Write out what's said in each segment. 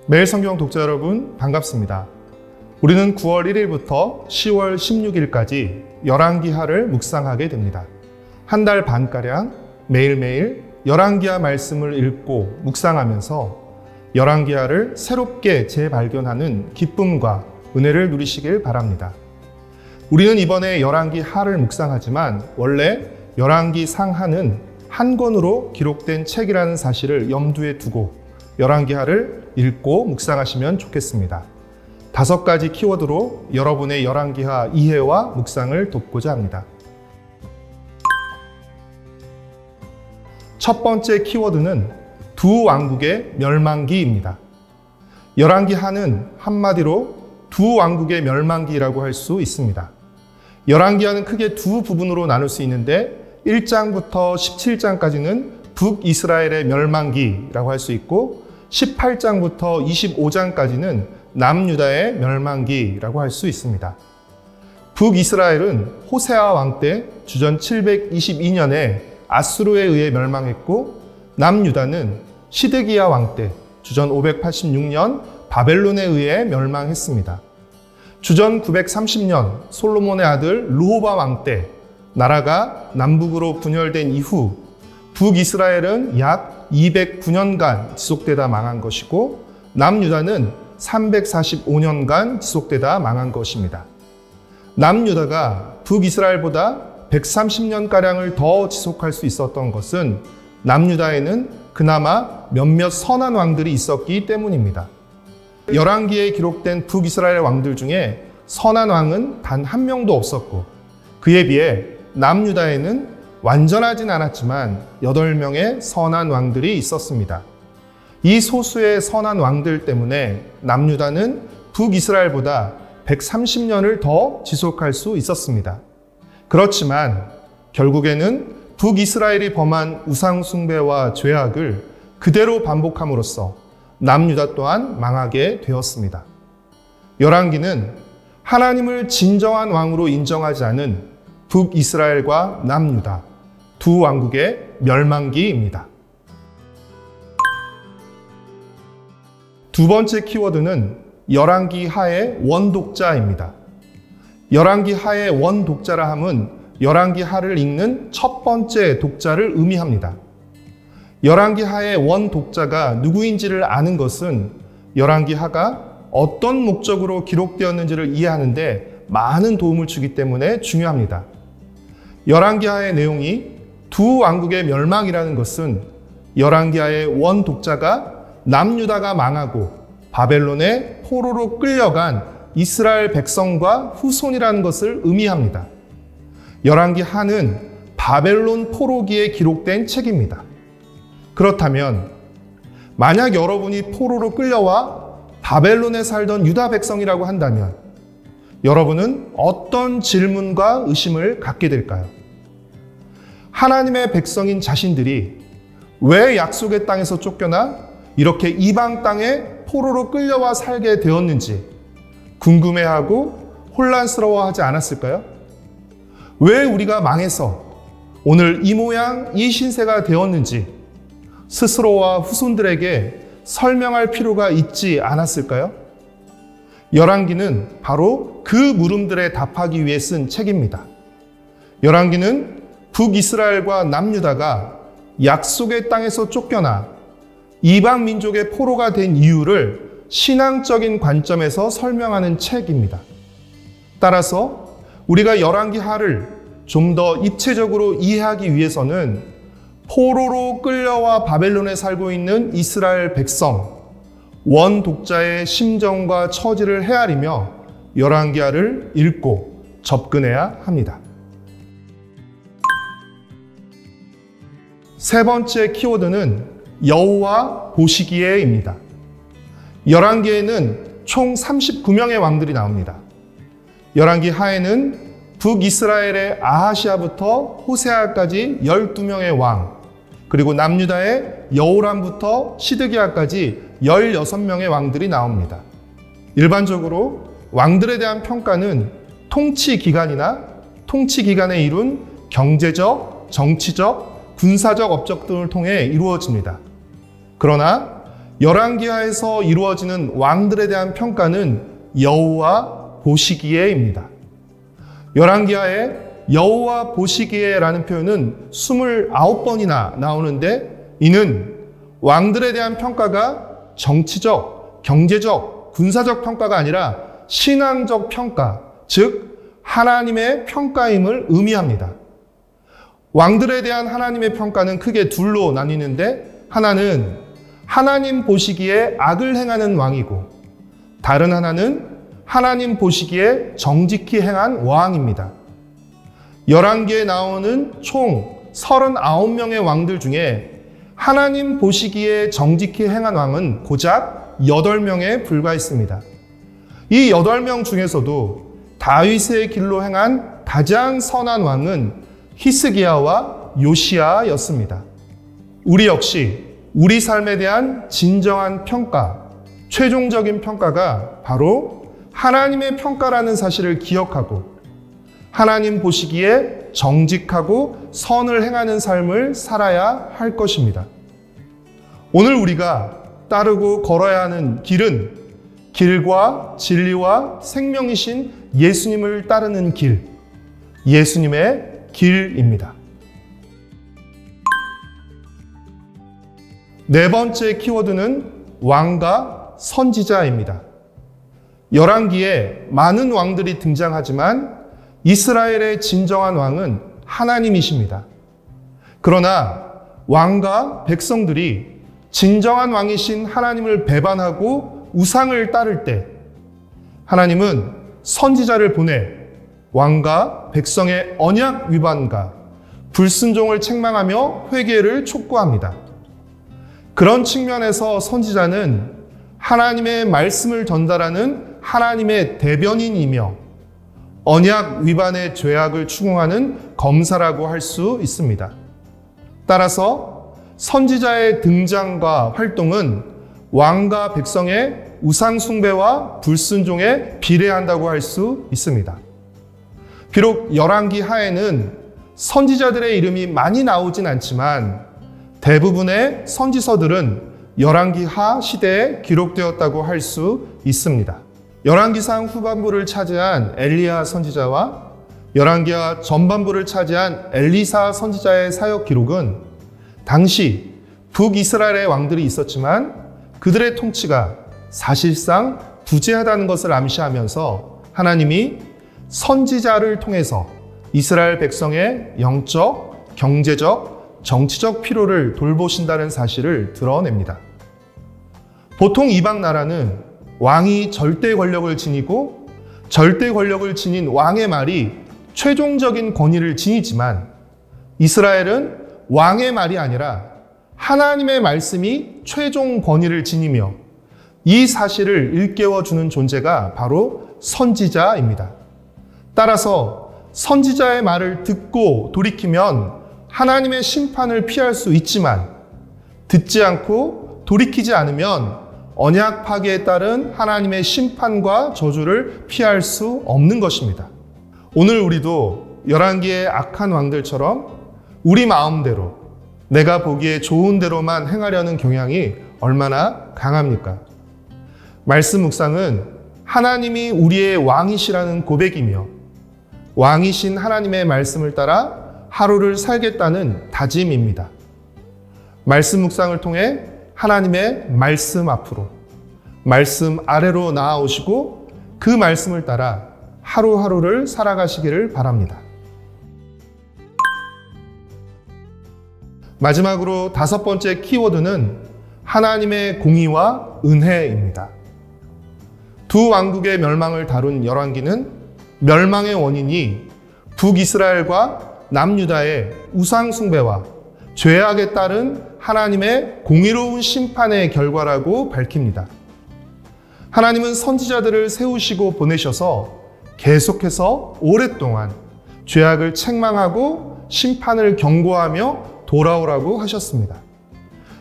매일 성경 독자 여러분 반갑습니다. 우리는 9월 1일부터 10월 16일까지 열왕기하를 묵상하게 됩니다. 한 달 반가량 매일매일 열왕기하 말씀을 읽고 묵상하면서 열왕기하를 새롭게 재발견하는 기쁨과 은혜를 누리시길 바랍니다. 우리는 이번에 열왕기하를 묵상하지만 원래 열왕기 상하는 한 권으로 기록된 책이라는 사실을 염두에 두고 열왕기하를 읽고 묵상하시면 좋겠습니다. 5가지 키워드로 여러분의 열왕기하 이해와 묵상을 돕고자 합니다. 첫 번째 키워드는 두 왕국의 멸망기입니다. 열왕기하는 한마디로 두 왕국의 멸망기라고 할 수 있습니다. 열왕기하는 크게 두 부분으로 나눌 수 있는데 1장부터 17장까지는 북이스라엘의 멸망기라고 할 수 있고 18장부터 25장까지는 남유다의 멸망기라고 할 수 있습니다. 북이스라엘은 호세아 왕 때 주전 722년에 아수르에 의해 멸망했고 남유다는 시드기야 왕 때 주전 586년 바벨론에 의해 멸망했습니다. 주전 930년 솔로몬의 아들 르호보암 왕 때 나라가 남북으로 분열된 이후 북이스라엘은 약 209년간 지속되다 망한 것이고 남유다는 345년간 지속되다 망한 것입니다. 남유다가 북이스라엘보다 130년가량을 더 지속할 수 있었던 것은 남유다에는 그나마 몇몇 선한 왕들이 있었기 때문입니다. 열왕기에 기록된 북이스라엘 왕들 중에 선한 왕은 단 한 명도 없었고 그에 비해 남유다에는 완전하진 않았지만 8명의 선한 왕들이 있었습니다. 이 소수의 선한 왕들 때문에 남유다는 북이스라엘보다 130년을 더 지속할 수 있었습니다. 그렇지만 결국에는 북이스라엘이 범한 우상숭배와 죄악을 그대로 반복함으로써 남유다 또한 망하게 되었습니다. 열왕기는 하나님을 진정한 왕으로 인정하지 않은 북이스라엘과 남유다 두 왕국의 멸망기입니다. 두 번째 키워드는 열왕기하의 원독자입니다. 열왕기하의 원독자라 함은 열왕기하를 읽는 첫 번째 독자를 의미합니다. 열왕기하의 원독자가 누구인지를 아는 것은 열왕기하가 어떤 목적으로 기록되었는지를 이해하는 데 많은 도움을 주기 때문에 중요합니다. 열왕기하의 내용이 두 왕국의 멸망이라는 것은 열왕기하의 원독자가 남유다가 망하고 바벨론의 포로로 끌려간 이스라엘 백성과 후손이라는 것을 의미합니다. 열왕기하는 바벨론 포로기에 기록된 책입니다. 그렇다면 만약 여러분이 포로로 끌려와 바벨론에 살던 유다 백성이라고 한다면 여러분은 어떤 질문과 의심을 갖게 될까요? 하나님의 백성인 자신들이 왜 약속의 땅에서 쫓겨나 이렇게 이방 땅에 포로로 끌려와 살게 되었는지 궁금해하고 혼란스러워하지 않았을까요? 왜 우리가 망해서 오늘 이 모양 이 신세가 되었는지 스스로와 후손들에게 설명할 필요가 있지 않았을까요? 열왕기는 바로 그 물음들에 답하기 위해 쓴 책입니다. 열왕기는 북이스라엘과 남유다가 약속의 땅에서 쫓겨나 이방 민족의 포로가 된 이유를 신앙적인 관점에서 설명하는 책입니다. 따라서 우리가 열왕기하를 좀 더 입체적으로 이해하기 위해서는 포로로 끌려와 바벨론에 살고 있는 이스라엘 백성, 원독자의 심정과 처지를 헤아리며 열왕기하를 읽고 접근해야 합니다. 세 번째 키워드는 여호와 보시기에입니다. 열왕기에는 총 39명의 왕들이 나옵니다. 열왕기하에는 북이스라엘의 아하시아부터 호세아까지 12명의 왕, 그리고 남유다의 여호람부터 시드기야까지 16명의 왕들이 나옵니다. 일반적으로 왕들에 대한 평가는 통치 기간이나 통치 기간에 이룬 경제적, 정치적, 군사적 업적 등을 통해 이루어집니다. 그러나 열왕기하에서 이루어지는 왕들에 대한 평가는 여호와 보시기에입니다. 열왕기하에 여호와 보시기에라는 표현은 29번이나 나오는데 이는 왕들에 대한 평가가 정치적, 경제적, 군사적 평가가 아니라 신앙적 평가, 즉 하나님의 평가임을 의미합니다. 왕들에 대한 하나님의 평가는 크게 둘로 나뉘는데 하나는 하나님 보시기에 악을 행하는 왕이고 다른 하나는 하나님 보시기에 정직히 행한 왕입니다. 열왕기에 나오는 총 39명의 왕들 중에 하나님 보시기에 정직히 행한 왕은 고작 8명에 불과했습니다. 이 8명 중에서도 다윗의 길로 행한 가장 선한 왕은 히스기야와 요시야였습니다. 우리 역시 우리 삶에 대한 진정한 평가, 최종적인 평가가 바로 하나님의 평가라는 사실을 기억하고 하나님 보시기에 정직하고 선을 행하는 삶을 살아야 할 것입니다. 오늘 우리가 따르고 걸어야 하는 길은 길과 진리와 생명이신 예수님을 따르는 길, 예수님의 길입니다. 네 번째 키워드는 왕과 선지자입니다. 열왕기에 많은 왕들이 등장하지만 이스라엘의 진정한 왕은 하나님이십니다. 그러나 왕과 백성들이 진정한 왕이신 하나님을 배반하고 우상을 따를 때 하나님은 선지자를 보내 왕과 백성의 언약 위반과 불순종을 책망하며 회개를 촉구합니다. 그런 측면에서 선지자는 하나님의 말씀을 전달하는 하나님의 대변인이며 언약 위반의 죄악을 추궁하는 검사라고 할 수 있습니다. 따라서 선지자의 등장과 활동은 왕과 백성의 우상 숭배와 불순종에 비례한다고 할 수 있습니다. 비록 열왕기 하에는 선지자들의 이름이 많이 나오진 않지만 대부분의 선지서들은 열왕기 하 시대에 기록되었다고 할 수 있습니다. 열왕기상 후반부를 차지한 엘리야 선지자와 열왕기하 전반부를 차지한 엘리사 선지자의 사역 기록은 당시 북이스라엘의 왕들이 있었지만 그들의 통치가 사실상 부재하다는 것을 암시하면서 하나님이 선지자를 통해서 이스라엘 백성의 영적, 경제적, 정치적 필요를 돌보신다는 사실을 드러냅니다. 보통 이방 나라는 왕이 절대 권력을 지니고 절대 권력을 지닌 왕의 말이 최종적인 권위를 지니지만 이스라엘은 왕의 말이 아니라 하나님의 말씀이 최종 권위를 지니며 이 사실을 일깨워주는 존재가 바로 선지자입니다. 따라서 선지자의 말을 듣고 돌이키면 하나님의 심판을 피할 수 있지만 듣지 않고 돌이키지 않으면 언약 파괴에 따른 하나님의 심판과 저주를 피할 수 없는 것입니다. 오늘 우리도 열왕기의 악한 왕들처럼 우리 마음대로 내가 보기에 좋은 대로만 행하려는 경향이 얼마나 강합니까? 말씀 묵상은 하나님이 우리의 왕이시라는 고백이며 왕이신 하나님의 말씀을 따라 하루를 살겠다는 다짐입니다. 말씀 묵상을 통해 하나님의 말씀 앞으로, 말씀 아래로 나아오시고 그 말씀을 따라 하루하루를 살아가시기를 바랍니다. 마지막으로 다섯 번째 키워드는 하나님의 공의와 은혜입니다. 두 왕국의 멸망을 다룬 열왕기는 멸망의 원인이 북이스라엘과 남유다의 우상 숭배와 죄악에 따른 하나님의 공의로운 심판의 결과라고 밝힙니다. 하나님은 선지자들을 세우시고 보내셔서 계속해서 오랫동안 죄악을 책망하고 심판을 경고하며 돌아오라고 하셨습니다.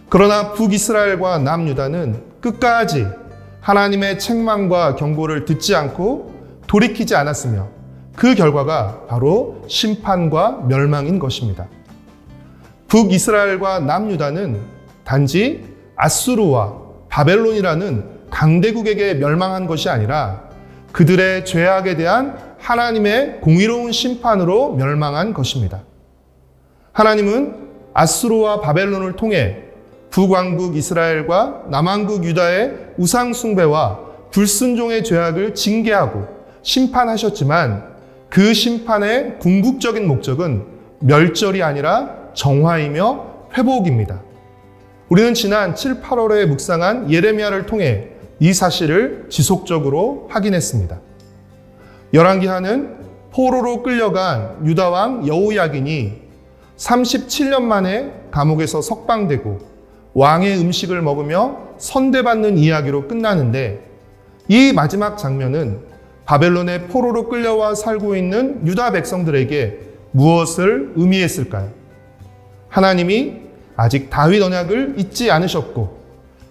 그러나 북이스라엘과 남유다는 끝까지 하나님의 책망과 경고를 듣지 않고 돌이키지 않았으며 그 결과가 바로 심판과 멸망인 것입니다. 북이스라엘과 남유다는 단지 아수르와 바벨론이라는 강대국에게 멸망한 것이 아니라 그들의 죄악에 대한 하나님의 공의로운 심판으로 멸망한 것입니다. 하나님은 아수르와 바벨론을 통해 북왕국 이스라엘과 남왕국 유다의 우상 숭배와 불순종의 죄악을 징계하고 심판하셨지만 그 심판의 궁극적인 목적은 멸절이 아니라 정화이며 회복입니다. 우리는 지난 7, 8월에 묵상한 예레미야를 통해 이 사실을 지속적으로 확인했습니다. 열왕기하는 포로로 끌려간 유다왕 여호야긴이 37년 만에 감옥에서 석방되고 왕의 음식을 먹으며 선대받는 이야기로 끝나는데, 이 마지막 장면은 바벨론의 포로로 끌려와 살고 있는 유다 백성들에게 무엇을 의미했을까요? 하나님이 아직 다윗 언약을 잊지 않으셨고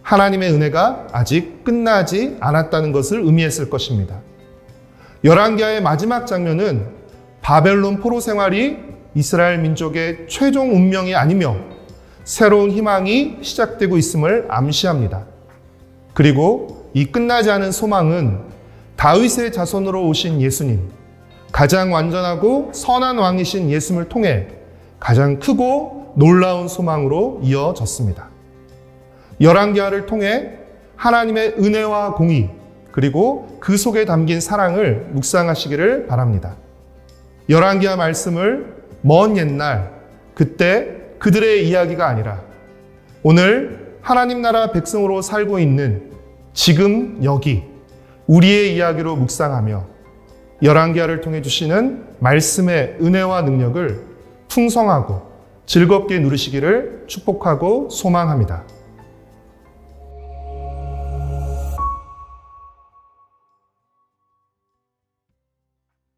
하나님의 은혜가 아직 끝나지 않았다는 것을 의미했을 것입니다. 열왕기하의 마지막 장면은 바벨론 포로 생활이 이스라엘 민족의 최종 운명이 아니며 새로운 희망이 시작되고 있음을 암시합니다. 그리고 이 끝나지 않은 소망은 다윗의 자손으로 오신 예수님, 가장 완전하고 선한 왕이신 예수님을 통해 가장 크고 놀라운 소망으로 이어졌습니다. 열왕기하를 통해 하나님의 은혜와 공의, 그리고 그 속에 담긴 사랑을 묵상하시기를 바랍니다. 열왕기하 말씀을 먼 옛날, 그때 그들의 이야기가 아니라 오늘 하나님 나라 백성으로 살고 있는 지금 여기 우리의 이야기로 묵상하며 열왕기하를 통해 주시는 말씀의 은혜와 능력을 풍성하고 즐겁게 누리시기를 축복하고 소망합니다.